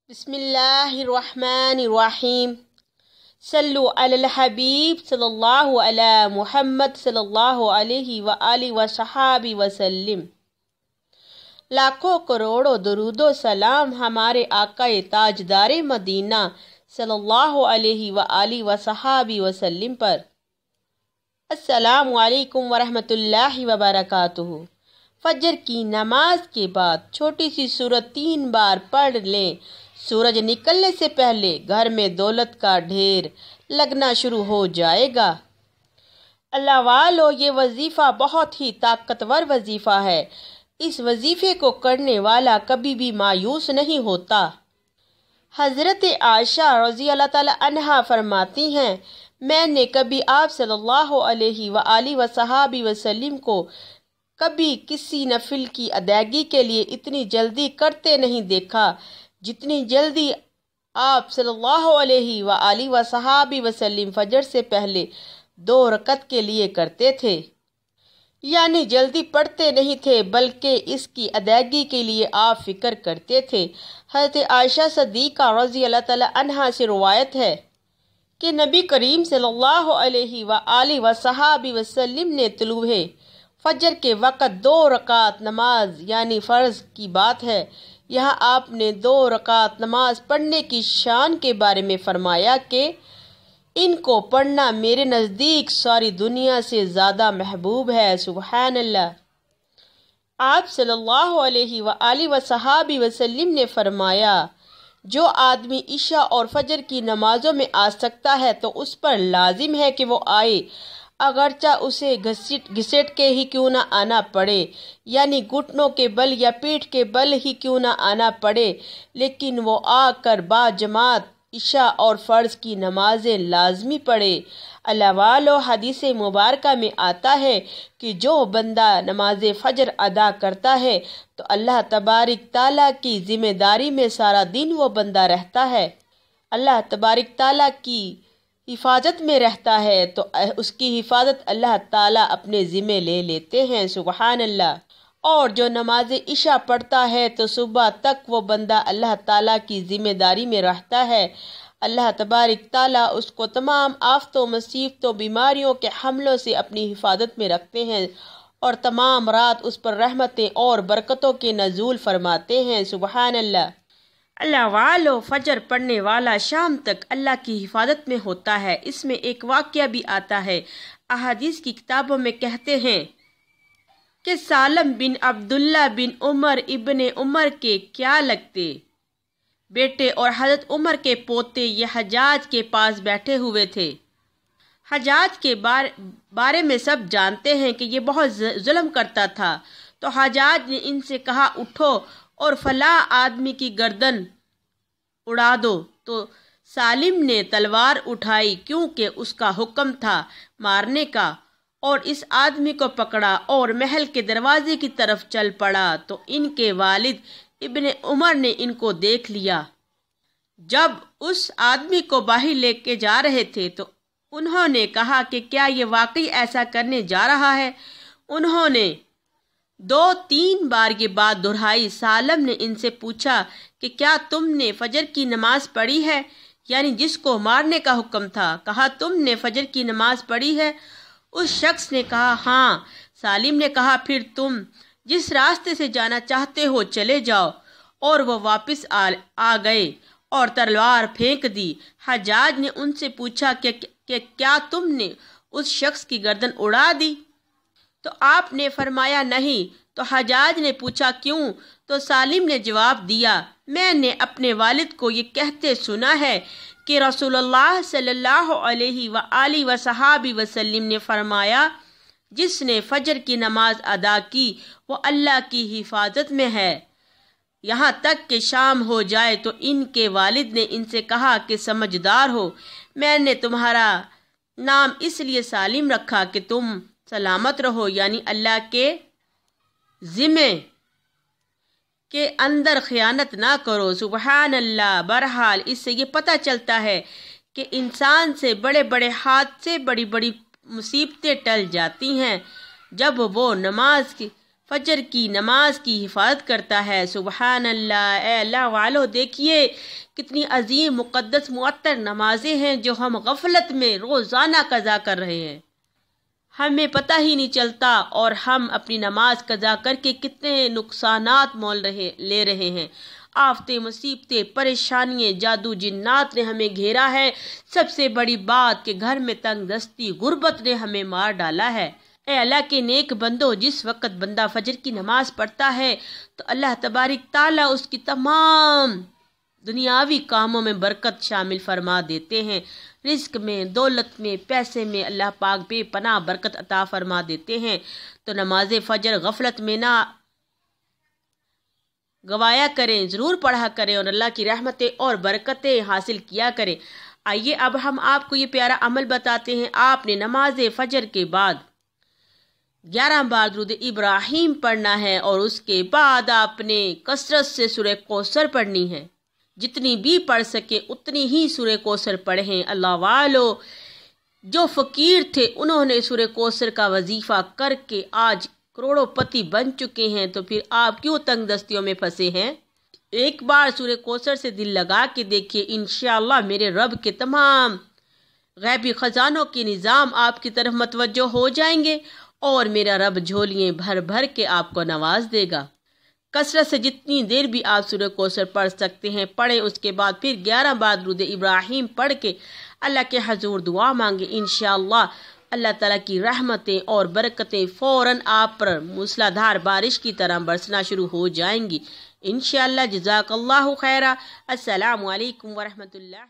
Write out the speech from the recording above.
بسم اللہ الرحمن الرحیم صلو علی الحبیب صلی اللہ علی محمد صلی اللہ علیہ وآلہ وصحابہ وسلم۔ لاکھوں کروڑوں درود و سلام ہمارے آقا تاجدار مدینہ صلی اللہ علیہ وآلہ وصحابہ وسلم پر۔ السلام علیکم ورحمۃ اللہ وبرکاتہ۔ فجر کی نماز کے بعد چھوٹی سی سورت 3 بار پڑھ لیں۔ سورج نکلنے سے پہلے گھر میں دولت کا ڈھیر لگنا شروع ہو جائے گا۔ اللہ والو، یہ وظیفہ بہت ہی طاقتور وظیفہ ہے۔ اس وظیفے کو کرنے والا کبھی بھی مایوس نہیں ہوتا۔ حضرت عائشہ رضی اللہ تعالی عنہا فرماتی ہیں، میں نے کبھی آپ صلی اللہ علیہ وآلہ وصحابہ وسلم کو کبھی کسی نفل کی ادائیگی کے لیے اتنی جلدی کرتے نہیں دیکھا جتنی جلدی آپ صلی اللہ علیہ وآلہ وصحابہ وسلم فجر سے پہلے 2 رکعت کے لیے کرتے تھے۔ یعنی جلدی پڑھتے نہیں تھے بلکہ اس کی ادائیگی کے لیے آپ فکر کرتے تھے۔ حضرت عائشہ صدیقہ رضی اللہ تعالی عنہا سے روایت ہے کہ نبی کریم صلی اللہ علیہ وآلہ وصحابہ وسلم نے طلوع فجر کے وقت 2 رکعت نماز یعنی فرض کی بات ہے، یہاں آپ نے 2 رکعت نماز پڑھنے کی شان کے بارے میں فرمایا کہ ان کو پڑھنا میرے نزدیک ساری دنیا سے زیادہ محبوب ہے۔ سبحان اللہ۔ آپ صلی اللہ علیہ وآلہ وصحابہ وسلم نے فرمایا، جو آدمی عشاء اور فجر کی نمازوں میں آ سکتا ہے تو اس پر لازم ہے کہ وہ آئے، اگرچہ اسے گھسیٹ کے ہی کیوں نہ آنا پڑے، یعنی گھٹنوں کے بل یا پیٹھ کے بل ہی کیوں نہ آنا پڑے، لیکن وہ آ کر با جماعت عشاء اور فرض کی نمازیں لازمی پڑھے۔ اللہ والو، حدیث مبارکہ میں آتا ہے کہ جو بندہ نماز فجر ادا کرتا ہے تو اللہ تبارک تعالیٰ کی ذمہ داری میں سارا دن وہ بندہ رہتا ہے، اللہ تبارک تعالیٰ کی حفاظت میں رہتا ہے، تو اس کی حفاظت اللہ تعالیٰ اپنے ذمہ لے لیتے ہیں۔ سبحان اللہ۔ اور جو نماز عشاء پڑھتا ہے تو صبح تک وہ بندہ اللہ تعالیٰ کی ذمہ داری میں رہتا ہے، اللہ تبارک تعالیٰ اس کو تمام آفتوں مصیبتوں بیماریوں کے حملوں سے اپنی حفاظت میں رکھتے ہیں اور تمام رات اس پر رحمتیں اور برکتوں کے نزول فرماتے ہیں۔ سبحان اللہ۔ اللہ والو، فجر پڑھنے والا شام تک اللہ کی حفاظت میں ہوتا ہے۔ اس میں ایک واقعہ بھی آتا ہے، احادیث کی کتابوں میں کہتے ہیں کہ سالم بن عبداللہ بن عمر ابن عمر کے کیا لگتے بیٹے اور حضرت عمر کے پوتے یہ حجاج کے پاس بیٹھے ہوئے تھے۔ حجاج کے بارے میں سب جانتے ہیں کہ یہ بہت ظلم کرتا تھا، تو حجاج نے ان سے کہا، اٹھو اور فلاں آدمی کی گردن اڑا دو۔ تو سالم نے تلوار اٹھائی کیونکہ اس کا حکم تھا مارنے کا، اور اس آدمی کو پکڑا اور محل کے دروازے کی طرف چل پڑا۔ تو ان کے والد ابن عمر نے ان کو دیکھ لیا۔ جب اس آدمی کو باہر لے کے جا رہے تھے تو انہوں نے کہا کہ کیا یہ واقعی ایسا کرنے جا رہا ہے؟ انہوں نے 2-3 بار یہ بات دہرائی۔ سالم نے ان سے پوچھا کہ کیا تم نے فجر کی نماز پڑھی ہے، یعنی جس کو مارنے کا حکم تھا؟ کہا، تم نے فجر کی نماز پڑھی ہے؟ اس شخص نے کہا، ہاں۔ سالم نے کہا، پھر تم جس راستے سے جانا چاہتے ہو چلے جاؤ۔ اور وہ واپس آ گئے اور تلوار پھینک دی۔ حجاج نے ان سے پوچھا کہ کیا تم نے اس شخص کی گردن اڑا دی؟ تو آپ نے فرمایا، نہیں۔ تو حجاج نے پوچھا، کیوں؟ تو سالم نے جواب دیا، میں نے اپنے والد کو یہ کہتے سنا ہے کہ رسول اللہ صلی اللہ علیہ وآلہ وصحابہ وسلم نے فرمایا، جس نے فجر کی نماز ادا کی وہ اللہ کی حفاظت میں ہے یہاں تک کہ شام ہو جائے۔ تو ان کے والد نے ان سے کہا کہ سمجھدار ہو، میں نے تمہارا نام اس لیے سالم رکھا کہ تم سلامت رہو، یعنی اللہ کے ذمے کے اندر خیانت نہ کرو۔ سبحان اللہ۔ بہرحال اس سے یہ پتہ چلتا ہے کہ انسان سے بڑے بڑے حادثے، بڑی بڑی مصیبتیں ٹل جاتی ہیں جب وہ فجر کی نماز کی حفاظت کرتا ہے۔ سبحان اللہ، اے اللہ والو دیکھیے کتنی عظیم مقدس معطر نمازیں ہیں جو ہم غفلت میں روزانہ قضا کر رہے ہیں، ہمیں پتہ ہی نہیں چلتا، اور ہم اپنی نماز قضا کر کے کتنے نقصانات لے رہے ہیں۔ آفتیں، مصیبتیں، پریشانیاں، جادو جنات نے ہمیں گھیرا ہے۔ سب سے بڑی بات کہ گھر میں تنگ دستی، غربت نے ہمیں مار ڈالا ہے۔ اے اللہ کے نیک بندو، جس وقت بندہ فجر کی نماز پڑھتا ہے تو اللہ تبارک تعالیٰ اس کی تمام دنیاوی کاموں میں برکت شامل فرما دیتے ہیں۔ رزق میں، دولت میں، پیسے میں اللہ پاک بے پناہ برکت عطا فرما دیتے ہیں۔ تو نماز فجر غفلت میں نہ گوایا کریں، ضرور پڑھا کریں اور اللہ کی رحمتیں اور برکتیں حاصل کیا کریں۔ آئیے اب ہم آپ کو یہ پیارا عمل بتاتے ہیں۔ آپ نے نماز فجر کے بعد 11 بار درود ابراہیم پڑھنا ہے، اور اس کے بعد آپ نے کثرت سے سورہ کوثر پڑھنی ہے۔ جتنی بھی پڑھ سکے اتنی ہی سورہ کوثر پڑھیں۔ اللہ والو، جو فقیر تھے انہوں نے سورہ کوثر کا وظیفہ کر کے آج کروڑوں پتی بن چکے ہیں، تو پھر آپ کیوں تنگ دستیوں میں پھنسے ہیں؟ ایک بار سورہ کوثر سے دل لگا کے دیکھیے، انشاءاللہ میرے رب کے تمام غیبی خزانوں کے نظام آپ کی طرف متوجہ ہو جائیں گے، اور میرا رب جھولیاں بھر بھر کے آپ کو نواز دے گا۔ کثرت سے جتنی دیر بھی آپ سورہ کوثر پڑھ سکتے ہیں پڑھیں، اس کے بعد پھر 11 بار درود ابراہیم پڑھ کے اللہ کے حضور دعا مانگے۔ انشاءاللہ اللہ تعالیٰ کی رحمتیں اور برکتیں فوراً آپ پر موسلادھار بارش کی طرح برسنا شروع ہو جائیں گی انشاءاللہ۔ جزاک اللہ خیرہ۔ السلام علیکم ورحمۃ اللہ۔